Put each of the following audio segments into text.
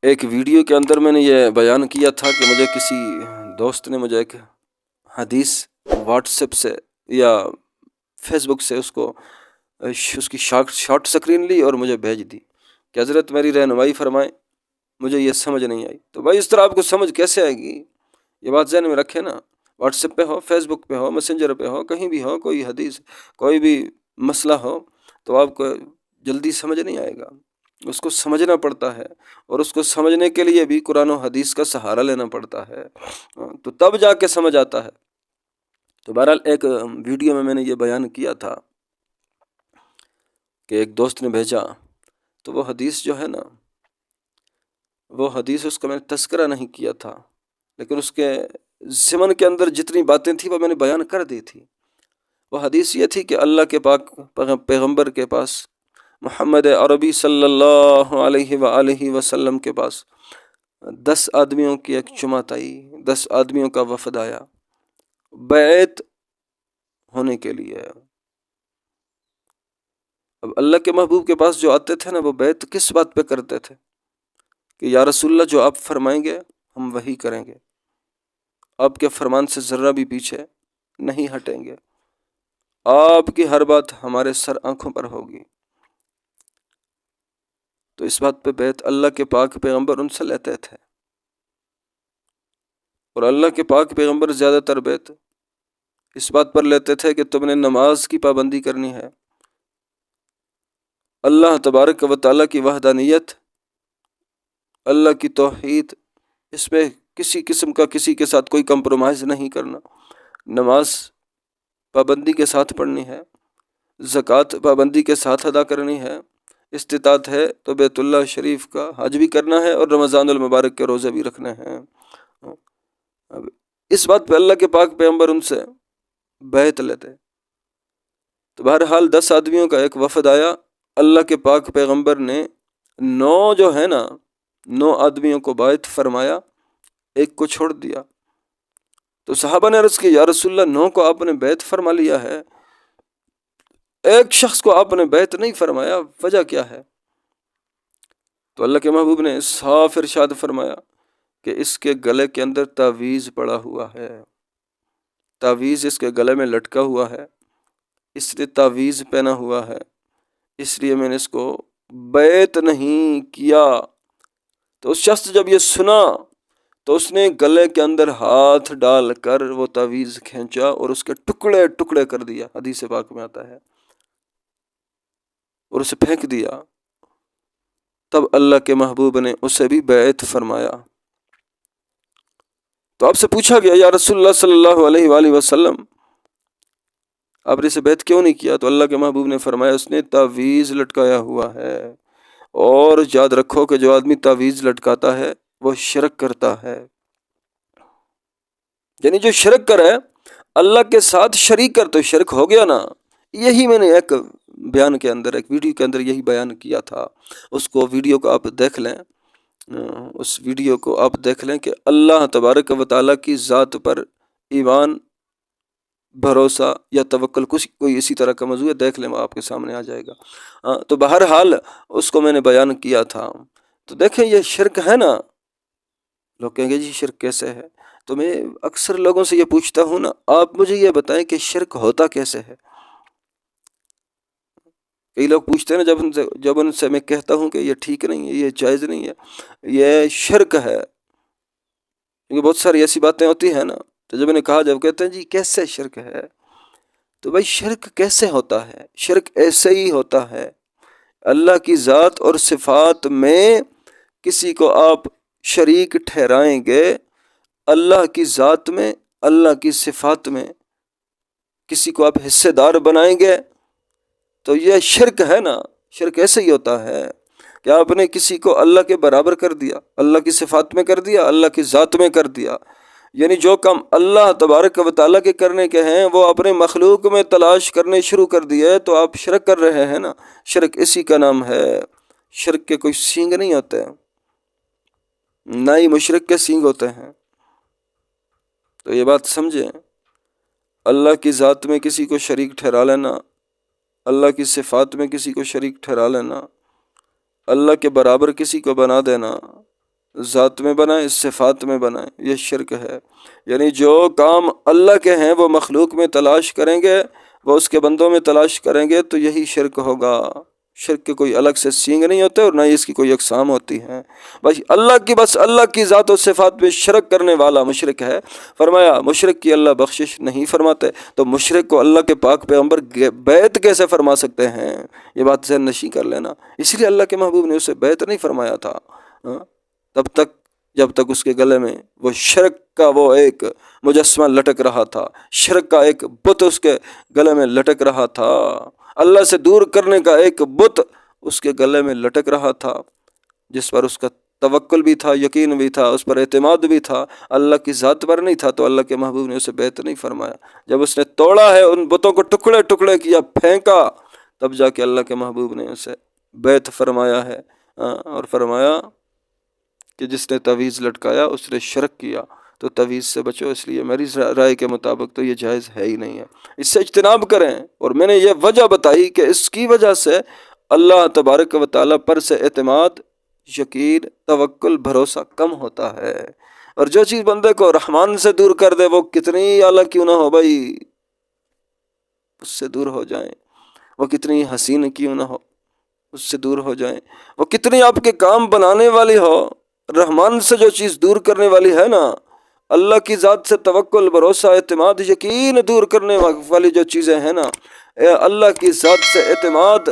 ایک ویڈیو کے اندر میں نے یہ بیان کیا تھا کہ مجھے کسی دوست نے مجھے ایک حدیث واٹس ایپ سے یا فیس بک سے اس کی شارٹ سکرین لی اور مجھے بھیج دی کہ حضرت میری رہنمائی فرمائیں، مجھے یہ سمجھ نہیں آئی۔ تو بھائی اس طرح آپ کو سمجھ کیسے آئے گی؟ یہ بات ذہن میں رکھے نا۔ واٹس ایپ پہ ہو، فیس بک پہ ہو، میسنجر پہ ہو، کہیں بھی ہو، کوئی حدیث کوئی بھی مسئلہ ہو تو آپ کو جلدی سمجھ نہیں آئے گا، اس کو سمجھنا پڑتا ہے، اور اس کو سمجھنے کے لیے بھی قرآن و حدیث کا سہارا لینا پڑتا ہے، تو تب جا کے سمجھ آتا ہے۔ تو بہرحال ایک ویڈیو میں نے یہ بیان کیا تھا کہ ایک دوست نے بھیجا، تو وہ حدیث جو ہے نا، وہ حدیث اس کا میں نے تذکرہ نہیں کیا تھا، لیکن اس کے ضمن کے اندر جتنی باتیں تھیں وہ میں نے بیان کر دی تھی۔ وہ حدیث یہ تھی کہ اللہ کے پاک پیغمبر کے پاس، محمد عربی صلی اللہ علیہ وآلہ وسلم کے پاس 10 آدمیوں کی ایک جماعت آئی، 10 آدمیوں کا وفد آیا بیعت ہونے کے لیے۔ اب اللہ کے محبوب کے پاس جو آتے تھے نا، وہ بیعت کس بات پہ کرتے تھے کہ یا رسول اللہ جو آپ فرمائیں گے ہم وہی کریں گے، آپ کے فرمان سے ذرہ بھی پیچھے نہیں ہٹیں گے، آپ کی ہر بات ہمارے سر آنکھوں پر ہوگی۔ تو اس بات پہ بیعت اللہ کے پاک پیغمبر ان سے لیتے تھے، اور اللہ کے پاک پیغمبر زیادہ تر بیعت اس بات پر لیتے تھے کہ تم نے نماز کی پابندی کرنی ہے، اللہ تبارک و تعالیٰ کی وحدانیت، اللہ کی توحید، اس میں کسی قسم کا کسی کے ساتھ کوئی کمپرومائز نہیں کرنا، نماز پابندی کے ساتھ پڑھنی ہے، زکوٰۃ پابندی کے ساتھ ادا کرنی ہے، استطاعت ہے تو بیت اللہ شریف کا حج بھی کرنا ہے، اور رمضان المبارک کے روزے بھی رکھنے ہیں۔ اب اس بات پہ اللہ کے پاک پیغمبر ان سے بیعت لیتے۔ تو بہرحال 10 آدمیوں کا ایک وفد آیا، اللہ کے پاک پیغمبر نے 9 آدمیوں کو بیعت فرمایا، ایک کو چھوڑ دیا۔ تو صحابہ نے عرض کی یا رسول اللہ 9 کو آپ نے بیعت فرما لیا ہے، ایک شخص کو آپ نے بیعت نہیں فرمایا، وجہ کیا ہے؟ تو اللہ کے محبوب نے صاف ارشاد فرمایا کہ اس کے گلے کے اندر تعویذ پڑا ہوا ہے، تعویذ اس کے گلے میں لٹکا ہوا ہے، اس نے تعویذ پہنا ہوا ہے، اس لیے میں نے اس کو بیعت نہیں کیا۔ تو اس شخص جب یہ سنا تو اس نے گلے کے اندر ہاتھ ڈال کر وہ تعویذ کھینچا اور اس کے ٹکڑے ٹکڑے کر دیا، حدیث پاک میں آتا ہے، اور اسے پھینک دیا۔ تب اللہ کے محبوب نے اسے بھی بیعت فرمایا۔ تو آپ سے پوچھا گیا یا رسول اللہ صلی اللہ علیہ وآلہ وسلم آپ نے اسے بیعت کیوں نہیں کیا؟ تو اللہ کے محبوب نے فرمایا اس نے تعویذ لٹکایا ہوا ہے، اور یاد رکھو کہ جو آدمی تعویذ لٹکاتا ہے وہ شرک کرتا ہے، یعنی جو شرک کرے اللہ کے ساتھ شریک کر تو شرک ہو گیا نا۔ یہی میں نے ایک بیان کے اندر، ایک ویڈیو کے اندر یہی بیان کیا تھا، اس کو ویڈیو کو آپ دیکھ لیں، اس ویڈیو کو آپ دیکھ لیں کہ اللہ تبارک و تعالیٰ کی ذات پر ایمان، بھروسہ یا توکل، کوئی اسی طرح کا موضوع ہے، دیکھ لیں وہ آپ کے سامنے آ جائے گا۔ تو بہرحال اس کو میں نے بیان کیا تھا۔ تو دیکھیں یہ شرک ہے نا، لوگ کہیں گے جی شرک کیسے ہے؟ تو میں اکثر لوگوں سے یہ پوچھتا ہوں نا، آپ مجھے یہ بتائیں کہ شرک ہوتا کیسے ہے؟ کئی لوگ پوچھتے ہیں نا، جب ان سے میں کہتا ہوں کہ یہ ٹھیک نہیں ہے، یہ جائز نہیں ہے، یہ شرک ہے، کیونکہ بہت ساری ایسی باتیں ہوتی ہیں نا، تو جب انہیں کہا، جب کہتے ہیں جی کیسے شرک ہے، تو بھائی شرک کیسے ہوتا ہے؟ شرک ایسے ہی ہوتا ہے، اللہ کی ذات اور صفات میں کسی کو آپ شریک ٹھہرائیں گے، اللہ کی ذات میں، اللہ کی صفات میں کسی کو آپ حصہ دار بنائیں گے تو یہ شرک ہے نا۔ شرک ایسے ہی ہوتا ہے کہ آپ نے کسی کو اللہ کے برابر کر دیا، اللہ کی صفات میں کر دیا، اللہ کی ذات میں کر دیا، یعنی جو کام اللہ تبارک و تعالیٰ کے کرنے کے ہیں وہ اپنے مخلوق میں تلاش کرنے شروع کر دیے، تو آپ شرک کر رہے ہیں نا۔ شرک اسی کا نام ہے۔ شرک کے کوئی سینگ نہیں ہوتے، نہ ہی مشرک کے سینگ ہوتے ہیں۔ تو یہ بات سمجھیں، اللہ کی ذات میں کسی کو شریک ٹھہرا لینا، اللہ کی صفات میں کسی کو شریک ٹھہرا لینا، اللہ کے برابر کسی کو بنا دینا، ذات میں بنائیں، صفات میں بنائیں، یہ شرک ہے۔ یعنی جو کام اللہ کے ہیں وہ مخلوق میں تلاش کریں گے، وہ اس کے بندوں میں تلاش کریں گے، تو یہی شرک ہوگا۔ شرک کے کوئی الگ سے سینگ نہیں ہوتے اور نہ ہی اس کی کوئی اقسام ہوتی ہیں۔ بس اللہ کی ذات و صفات میں شرک کرنے والا مشرک ہے۔ فرمایا مشرک کی اللہ بخشش نہیں فرماتے، تو مشرک کو اللہ کے پاک پیغمبر بیعت کیسے فرما سکتے ہیں؟ یہ بات ذہن نشین کر لینا۔ اس لیے اللہ کے محبوب نے اسے بیعت نہیں فرمایا تھا تب تک جب تک اس کے گلے میں وہ شرک کا وہ ایک مجسمہ لٹک رہا تھا، شرک کا ایک بت اس کے گلے میں لٹک رہا تھا، اللہ سے دور کرنے کا ایک بت اس کے گلے میں لٹک رہا تھا، جس پر اس کا توکل بھی تھا، یقین بھی تھا، اس پر اعتماد بھی تھا، اللہ کی ذات پر نہیں تھا، تو اللہ کے محبوب نے اسے بیعت نہیں فرمایا۔ جب اس نے توڑا ہے، ان بتوں کو ٹکڑے ٹکڑے کیا، پھینکا، تب جا کے اللہ کے محبوب نے اسے بیعت فرمایا ہے، اور فرمایا کہ جس نے تعویذ لٹکایا اس نے شرک کیا، تو تعویذ سے بچو۔ اس لیے میری رائے کے مطابق تو یہ جائز ہے ہی نہیں ہے، اس سے اجتناب کریں۔ اور میں نے یہ وجہ بتائی کہ اس کی وجہ سے اللہ تبارک و تعالیٰ پر سے اعتماد، یقین، توکل، بھروسہ کم ہوتا ہے۔ اور جو چیز بندے کو رحمان سے دور کر دے، وہ کتنی اعلیٰ کیوں نہ ہو بھائی، اس سے دور ہو جائیں، وہ کتنی حسین کیوں نہ ہو، اس سے دور ہو جائیں، وہ کتنی آپ کے کام بنانے والی ہو، رحمان سے جو چیز دور کرنے والی ہے نا، اللہ کی ذات سے توکل، بھروسہ، اعتماد، یقین دور کرنے والی جو چیزیں ہیں نا، اللہ کی ذات سے اعتماد،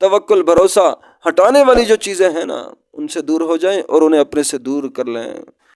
توکل، بھروسہ ہٹانے والی جو چیزیں ہیں نا، ان سے دور ہو جائیں اور انہیں اپنے سے دور کر لیں۔